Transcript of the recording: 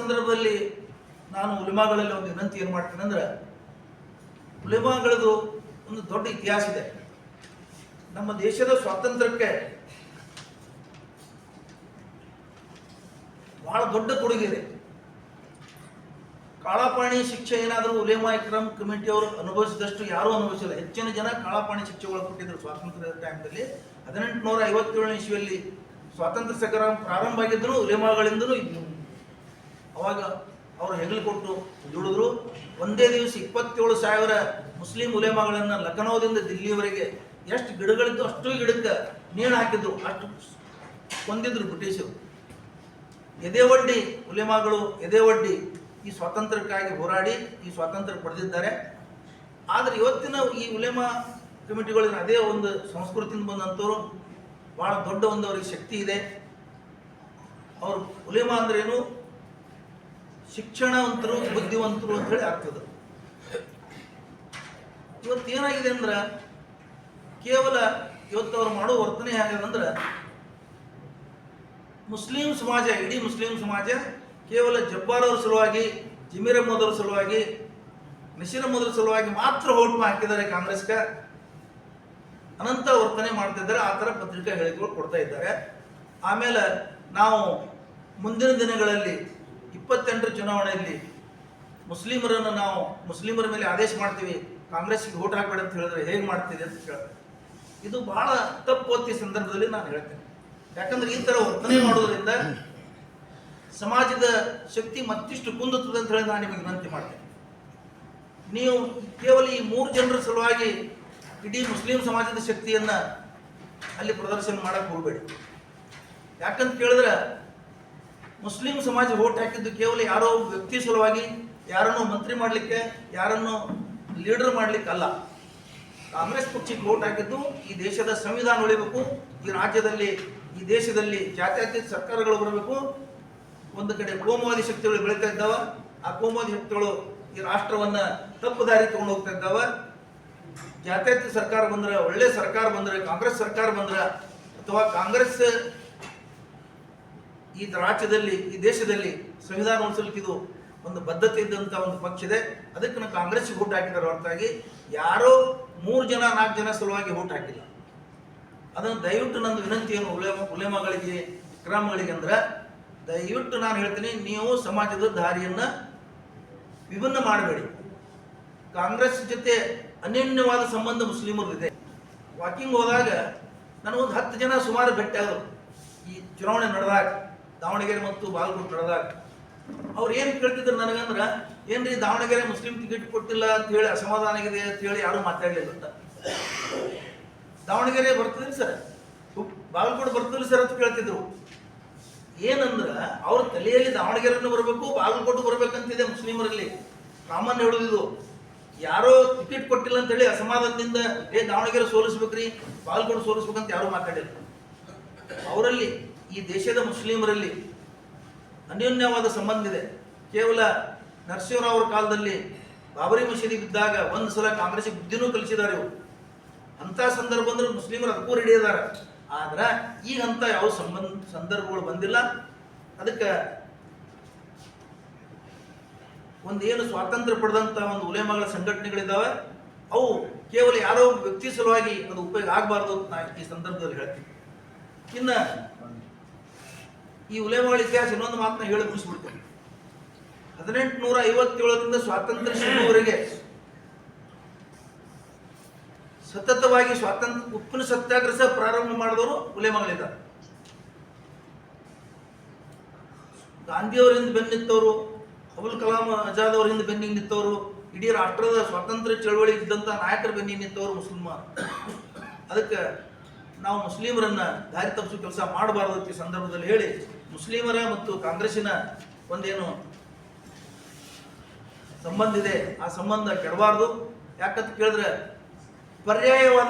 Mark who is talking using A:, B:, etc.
A: ಸಂದರ್ಭದಲ್ಲಿ ನಾನು ಉಲಿಮಾಗಳಲ್ಲಿ ಒಂದು ವಿನಂತಿ ಏನು ಮಾಡ್ತೀನಿ ಅಂದ್ರೆ, ಉಲಿಮಾಗಳದು ಒಂದು ದೊಡ್ಡ ಇತಿಹಾಸ ಇದೆ. ನಮ್ಮ ದೇಶದ ಸ್ವಾತಂತ್ರ್ಯಕ್ಕೆ ಬಹಳ ದೊಡ್ಡ ಕೊಡುಗೆ ಇದೆ. ಕಾಳಾಪಾಣಿ ಶಿಕ್ಷೆ ಏನಾದರೂ ಉಲೇಮಾ ಇಕ್ರಾಮ್ ಕಮಿಟಿ ಅವರು ಅನುಭವಿಸಿದಷ್ಟು ಯಾರೂ ಅನುಭವಿಸಿಲ್ಲ. ಹೆಚ್ಚಿನ ಜನ ಕಾಳಾಪಾಣಿ ಶಿಕ್ಷೆಗಳು ಕೊಟ್ಟಿದ್ದರು ಸ್ವಾತಂತ್ರ್ಯದ ಟೈಮ್ದಲ್ಲಿ. 1857 ಇಸ್ವಿಯಲ್ಲಿ ಸ್ವಾತಂತ್ರ್ಯ ಸಂಗ್ರಾಮ ಪ್ರಾರಂಭ ಆಗಿದ್ದರೂ ಉಲೇಮಾಗಳಿಂದಲೂ ಇದ್ದರು. ಅವಾಗ ಅವರು ಹೆಗಲು ಕೊಟ್ಟು ದುಡಿದ್ರು. ಒಂದೇ ದಿವಸ 27,000 ಮುಸ್ಲಿಂ ಉಲೇಮಾಗಳನ್ನು ಲಖನೌದಿಂದ ದಿಲ್ಲಿಯವರೆಗೆ ಎಷ್ಟು ಗಿಡಗಳಿದ್ದು ಅಷ್ಟು ಗಿಡಕ್ಕೆ ನೇಣು ಹಾಕಿದ್ರು, ಅಷ್ಟು ಕೊಂದಿದ್ರು ಬ್ರಿಟಿಷರು. ಎದೆವಡ್ಡಿ ಉಲೇಮಾಗಳು ಎದೆವಡ್ಡಿ ಈ ಸ್ವಾತಂತ್ರ್ಯಕ್ಕಾಗಿ ಹೋರಾಡಿ ಈ ಸ್ವಾತಂತ್ರ್ಯ ಪಡೆದಿದ್ದಾರೆ. ಆದರೆ ಇವತ್ತಿನ ಈ ಉಲೇಮಾ ಕಮಿಟಿಗಳಿನ ಅದೇ ಒಂದು ಸಂಸ್ಕೃತಿಯಿಂದ ಬಂದಂಥವ್ರು ಭಾಳ ದೊಡ್ಡ ಒಂದು ಅವರಿಗೆ ಶಕ್ತಿ ಇದೆ. ಅವರು ಉಲೇಮಾ ಅಂದ್ರೇನು, ಶಿಕ್ಷಣವಂತರು ಬುದ್ಧಿವಂತರು ಅಂತ ಹೇಳಿ ಆಗ್ತದೆ. ಇವತ್ತು ಏನಾಗಿದೆ ಅಂದ್ರೆ, ಕೇವಲ ಇವತ್ತು ಅವ್ರು ಮಾಡೋ ವರ್ತನೆ ಹೇಗಿದೆ ಅಂದ್ರೆ, ಮುಸ್ಲಿಂ ಸಮಾಜ, ಇಡೀ ಮುಸ್ಲಿಂ ಸಮಾಜ ಕೇವಲ ಜಬ್ಬಾರ್ ಅವ್ರ ಸಲುವಾಗಿ, ಜಮೀರ್ ಅಹ್ಮದ್ ಅವ್ರ ಸಲುವಾಗಿ, ನಸೀರ್ ಅಹ್ಮದ್ ಅವ್ರ ಸಲುವಾಗಿ ಮಾತ್ರ ಹೋಟ್ ಹಾಕಿದ್ದಾರೆ ಕಾಂಗ್ರೆಸ್ಗೆ. ಅನಂತ ವರ್ತನೆ ಮಾಡ್ತಾ ಇದ್ದಾರೆ. ಆ ಥರ ಪತ್ರಿಕಾ ಹೇಳಿಕೆಗಳು ಕೊಡ್ತಾ ಇದ್ದಾರೆ. ಆಮೇಲೆ ನಾವು ಮುಂದಿನ ದಿನಗಳಲ್ಲಿ 28ರ ಚುನಾವಣೆಯಲ್ಲಿ ಮುಸ್ಲಿಮರನ್ನು ನಾವು ಮುಸ್ಲಿಮರ ಮೇಲೆ ಆದೇಶ ಮಾಡ್ತೀವಿ, ಕಾಂಗ್ರೆಸ್ಗೆ ವೋಟ್ ಹಾಕಬೇಡ ಅಂತ ಹೇಳಿದ್ರೆ ಹೇಗೆ ಮಾಡ್ತೀವಿ ಅಂತ ಕೇಳ್ತಾರೆ. ಇದು ಬಹಳ ತಪ್ಪು ಸಂದರ್ಭದಲ್ಲಿ ನಾನು ಹೇಳ್ತೇನೆ. ಯಾಕಂದ್ರೆ ಈ ಥರ ವರ್ತನೆ ಮಾಡೋದ್ರಿಂದ ಸಮಾಜದ ಶಕ್ತಿ ಮತ್ತಿಷ್ಟು ಕುಂದುತ್ತದೆ ಅಂತ ಹೇಳಿ ನಾನು ನಿಮಗೆ ವಿನಂತಿ ಮಾಡ್ತೇನೆ. ನೀವು ಕೇವಲ ಈ 3 ಜನರ ಸಲುವಾಗಿ ಇಡೀ ಮುಸ್ಲಿಂ ಸಮಾಜದ ಶಕ್ತಿಯನ್ನು ಅಲ್ಲಿ ಪ್ರದರ್ಶನ ಮಾಡಕ್ಕೆ ಹೋಗಬೇಡಿ. ಯಾಕಂತ ಕೇಳಿದ್ರೆ, ಮುಸ್ಲಿಂ ಸಮಾಜ ವೋಟ್ ಹಾಕಿದ್ದು ಕೇವಲ ಯಾರೋ ವ್ಯಕ್ತಿ ಸಲುವಾಗಿ, ಯಾರನ್ನು ಮಂತ್ರಿ ಮಾಡಲಿಕ್ಕೆ, ಯಾರನ್ನು ಲೀಡರ್ ಮಾಡಲಿಕ್ಕೆ ಅಲ್ಲ. ಕಾಂಗ್ರೆಸ್ ಪಕ್ಷಕ್ಕೆ ವೋಟ್ ಹಾಕಿದ್ದು ಈ ದೇಶದ ಸಂವಿಧಾನ ಉಳಿಬೇಕು, ಈ ರಾಜ್ಯದಲ್ಲಿ ಈ ದೇಶದಲ್ಲಿ ಜಾತ್ಯತೀತ ಸರ್ಕಾರಗಳು ಬರಬೇಕು. ಒಂದು ಕಡೆ ಕೋಮುವಾದಿ ಶಕ್ತಿಗಳು ಬೆಳೀತಾ ಇದ್ದಾವೆ. ಆ ಕೋಮುವಾದಿ ಶಕ್ತಿಗಳು ಈ ರಾಷ್ಟ್ರವನ್ನ ತಪ್ಪು ದಾರಿ ತಗೊಂಡು ಹೋಗ್ತಾ ಇದ್ದಾವೆ. ಜಾತ್ಯತೀತ ಸರ್ಕಾರ ಬಂದ್ರೆ, ಒಳ್ಳೆ ಸರ್ಕಾರ ಬಂದ್ರೆ, ಕಾಂಗ್ರೆಸ್ ಸರ್ಕಾರ ಬಂದ್ರೆ, ಅಥವಾ ಕಾಂಗ್ರೆಸ್ ಈ ರಾಜ್ಯದಲ್ಲಿ ಈ ದೇಶದಲ್ಲಿ ಸಂವಿಧಾನ ಉಳಿಸಲಿಕ್ಕೆ ಇದು ಒಂದು ಬದ್ಧತೆ ಇದ್ದಂಥ ಒಂದು ಪಕ್ಷ ಇದೆ. ಅದಕ್ಕೆ ನಾವು ಕಾಂಗ್ರೆಸ್ಗೆ ವೋಟ್ ಹಾಕಿದ್ದಾರೆ ಹೊರತಾಗಿ ಯಾರೋ 3 ಜನ 4 ಜನ ಸಲುವಾಗಿ ವೋಟ್ ಹಾಕಿಲ್ಲ. ಅದನ್ನು ದಯವಿಟ್ಟು ನನ್ನ ವಿನಂತಿ ಏನು ಉಲೇಮಾಗಳಿಗೆ, ಇಕ್ರಾಮ್ಗಳಿಗೆ ಅಂದ್ರೆ, ದಯವಿಟ್ಟು ನಾನು ಹೇಳ್ತೀನಿ, ನೀವು ಸಮಾಜದ ದಾರಿಯನ್ನು ವಿಭಿನ್ನ ಮಾಡಬೇಡಿ. ಕಾಂಗ್ರೆಸ್ ಜೊತೆ ಅನನ್ಯವಾದ ಸಂಬಂಧ ಮುಸ್ಲಿಮರಿದೆ. ವಾಕಿಂಗ್ ಹೋದಾಗ ನನಗೊಂದು 10 ಜನ ಸುಮಾರು ಭೇಟಿ ಆದರು. ಈ ಚುನಾವಣೆ ನಡೆದಾಗ, ದಾವಣಗೆರೆ ಮತ್ತು ಬಾಗಲಕೋಟೆ ನಡೆದಾಗ ಅವ್ರು ಏನು ಕೇಳ್ತಿದ್ರು ನನಗಂದ್ರೆ, ಏನ್ರಿ ದಾವಣಗೆರೆ ಮುಸ್ಲಿಂ ಟಿಕೆಟ್ ಕೊಟ್ಟಿಲ್ಲ ಅಂತ ಹೇಳಿ ಅಸಮಾಧಾನ ಆಗಿದೆ ಅಂತ ಹೇಳಿ ಯಾರೂ ಮಾತಾಡಲಿಲ್ಲ ಅಂತ. ದಾವಣಗೆರೆ ಬರ್ತಿದ್ರಿ ಸರ್, ಬಾಗಲಕೋಟೆ ಬರ್ತಿದ್ರಿ ಸರ್ ಅಂತ ಕೇಳ್ತಿದ್ರು. ಏನಂದ್ರೆ ಅವ್ರ ತಲೆಯಲ್ಲಿ ದಾವಣಗೆರೆಯನ್ನು ಬರಬೇಕು, ಬಾಗಲಕೋಟೆ ಬರ್ಬೇಕಂತಿದೆ ಮುಸ್ಲಿಮರಲ್ಲಿ. ಕಾಮನ್ ಹೇಳೋದಿದು. ಯಾರೋ ಟಿಕೆಟ್ ಕೊಟ್ಟಿಲ್ಲ ಅಂತ ಹೇಳಿ ಅಸಮಾಧಾನದಿಂದ ದಾವಣಗೆರೆ ಸೋಲಿಸ್ಬೇಕ್ರಿ, ಬಾಗಲಕೋಟೆ ಸೋಲಿಸ್ಬೇಕಂತ ಯಾರು ಮಾತಾಡಿಲ್ಲ. ಅವರಲ್ಲಿ, ಈ ದೇಶದ ಮುಸ್ಲಿಮರಲ್ಲಿ ಅನ್ಯೋನ್ಯವಾದ ಸಂಬಂಧ ಇದೆ. ಕೇವಲ ನರಸಿಂಹರಾವ್ ಅವರ ಕಾಲದಲ್ಲಿ ಬಾಬರಿ ಮಸೀದಿ ಬಿದ್ದಾಗ ಒಂದು ಸಲ ಕಾಂಗ್ರೆಸ್ಗೆ ಬುದ್ಧಿನೂ ಕಲಿಸಿದ್ದಾರೆ ಇವರು. ಅಂಥ ಸಂದರ್ಭ ಅಂದ್ರೆ ಮುಸ್ಲಿಮರು ಅದಕ್ಕೂ ರೆಡಿ ಇದ್ದಾರೆ. ಆದ್ರೆ ಈಗ ಅಂತ ಯಾವ ಸಂದರ್ಭಗಳು ಬಂದಿಲ್ಲ. ಅದಕ್ಕೆ ಒಂದೇನು ಸ್ವಾತಂತ್ರ್ಯ ಪಡೆದಂಥ ಒಂದು ಉಲೇಮಾಗಳ ಸಂಘಟನೆಗಳಿದ್ದಾವೆ, ಅವು ಕೇವಲ ಯಾರೋ ವ್ಯಕ್ತಿ ಸಲುವಾಗಿ ಅದು ಉಪಯೋಗ ಆಗಬಾರ್ದು ಅಂತ ನಾನು ಈ ಸಂದರ್ಭದಲ್ಲಿ ಹೇಳ್ತೀನಿ. ಇನ್ನು ಈ ಉಲೇಮಾಗಳ ಇತಿಹಾಸ ಇನ್ನೊಂದು ಮಾತನ್ನ ಹೇಳಿ ಮುಗಿಸ್ಬಿಡ್ತೇನೆ. 1857ರಿಂದ ಸ್ವಾತಂತ್ರ್ಯ ಸಿಗುವವರೆಗೆ ಸತತವಾಗಿ ಸ್ವಾತಂತ್ರ್ಯ ಉಪ್ಪಿನ ಸತ್ಯಾಗ್ರಹ ಪ್ರಾರಂಭ ಮಾಡಿದವರು ಉಲೇಮಾಗಳಿದ್ದಾರೆ. ಗಾಂಧಿಯವರಿಂದ ಬೆನ್ನಿತ್ತವರು, ಅಬುಲ್ ಕಲಾಂ ಆಜಾದ್ ಅವರಿಂದ ಬೆನ್ನಿಗೆ ನಿಂತವರು, ಇಡೀ ರಾಷ್ಟ್ರದ ಸ್ವಾತಂತ್ರ್ಯ ಚಳವಳಿ ಇದ್ದಂಥ ನಾಯಕರ ಬೆನ್ನಿಗೆ ನಿಂತವರು ಮುಸ್ಲಿಮರು. ಅದಕ್ಕೆ ನಾವು ಮುಸ್ಲಿಮರನ್ನ ದಾರಿ ತಪ್ಪಿಸೋ ಕೆಲಸ ಮಾಡಬಾರ್ದು ಈ ಸಂದರ್ಭದಲ್ಲಿ ಹೇಳಿ, ಮುಸ್ಲಿಮರ ಮತ್ತು ಕಾಂಗ್ರೆಸ್ಸಿನ ಒಂದೇನು ಸಂಬಂಧ ಇದೆ ಆ ಸಂಬಂಧ ಕೆಡಬಾರ್ದು. ಯಾಕಂತ ಕೇಳಿದ್ರೆ, ಪರ್ಯಾಯವಾದ